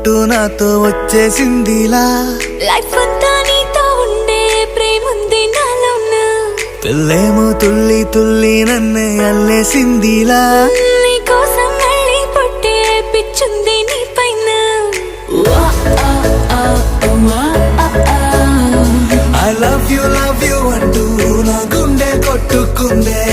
అన్నట్టు నాతో వచ్చేసిందిలా. లైఫ్ అంతా నీతో ఉండే ప్రేముంది నాలోన. పిల్లేమో తుల్లి తుల్లి నన్నే అల్లేసిందిలా. నీ కోసం మళ్ళీ పుట్టే పిచ్చుంది నీ పైన. I love you అంటూ నా గుండె కొట్టుకుందే.